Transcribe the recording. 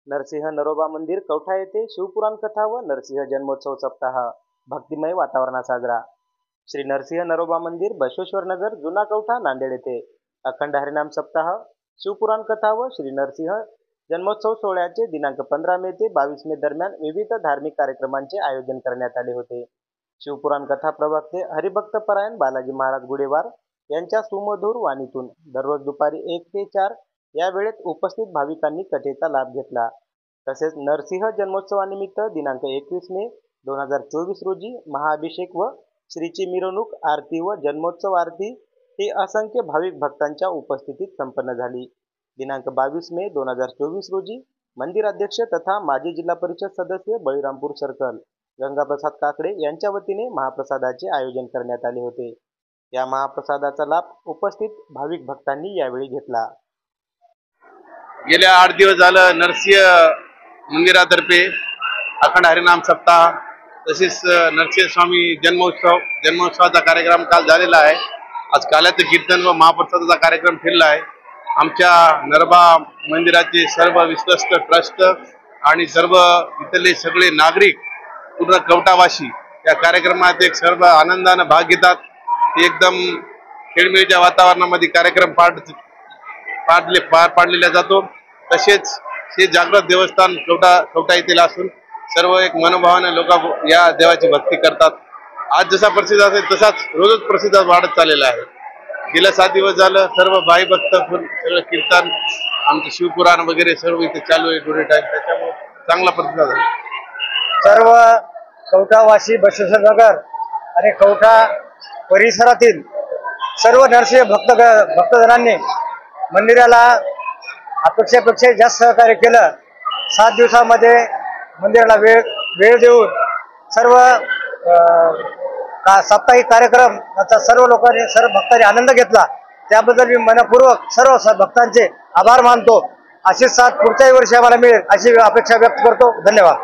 नरसिंह नरोबा मंदिर कवठा येथे शिवपुराण कथा व नरसिंह जन्मोत्सव सप्ताह भक्तिमय वातावरणात साजरा। श्री नरसिंह नरोबा मंदिर बसवेश्वर नगर जुना कवठा नांदेड येथे अखंड हरिनाम सप्ताह शिवपुराण कथा व श्री नरसिंह जन्मोत्सव सोहळ्याचे दिनांक 15 मे ते 22 मे दरम्यान विविध धार्मिक कार्यक्रमांचे आयोजन करण्यात आले होते। शिवपुराण कथा प्रवक्ते हरिभक्त परायण बालाजी महाराज गुडेवार यांच्या सुमधुर वाणीतून दररोज दुपारी 1 ते 4 या वेळेत उपस्थित भाविकांनी कथेचा लाभ घेतला। तसेच नरसिंह जन्मोत्सवानिमित्त दिनांक 21 मे 2024 रोजी महाअभिषेक व श्रीची मिरवणूक आरती व जन्मोत्सव आरती ही असंख्य भाविक भक्तांच्या उपस्थितीत संपन्न झाली। दिनांक 22 मे 2024 रोजी मंदिर अध्यक्ष तथा माजी जिल्हा परिषद सदस्य बळीरामपूर सर्कल गंगाप्रसाद काकडे यांच्या वतीने महाप्रसादाचे आयोजन करण्यात आले होते। या महाप्रसादाचा लाभ उपस्थित भाविक भक्तांनी यावेळी घेतला। गेल्या 8 दिवस झालं नरसिंह मंदिरातर्फे अखंड हरिनाम सप्ताह तसेच नरसिंह स्वामी जन्मोत्सवाचा कार्यक्रम काल झालेला आहे। आज काल्याचं कीर्तन व महाप्रसादाचा कार्यक्रम ठेवला आहे। आमच्या नरबा मंदिराचे सर्व विश्वस्त ट्रस्ट आणि सर्व इथले सगळे नागरिक पूर्ण कवठावासी या कार्यक्रमात एक सर्व आनंदाने भाग घेतात। एकदम खेळमेळीच्या वातावरणामध्ये कार्यक्रम पार पाडलेला जातो। तसेच हे जागृत देवस्थान कवठा येथील असून सर्व एक मनोभावाने लोक या देवाची भक्ती करतात। आज जसा प्रसिद्ध असेल तसाच रोजच प्रसिद्ध वाढत चाललेला आहे। गेल्या 7 दिवस झालं सर्व भाई भक्त सगळं कीर्तन आमचं शिवपुराण वगैरे सर्व इथे चालू आहे डोरे टाइम, त्याच्यामुळे चांगला प्रतिसाद आहे। सर्व कवठावासी बसवेश्वर नगर आणि कवठा परिसरातील सर्व नरसिंह भक्तजनांनी मंदिराला अपेक्षेपेक्षा जास्त सहकार्य केलं। 7 दिवसामध्ये मंदिराला वेळ देऊन सर्व साप्ताहिक कार्यक्रमाचा सर्व भक्तांनी आनंद घेतला। त्याबद्दल मी मनपूर्वक सर्व भक्तांचे आभार मानतो। अशीच साथ पुढच्याही वर्षी आम्हाला मिळेल अशी अपेक्षा व्यक्त करतो। धन्यवाद।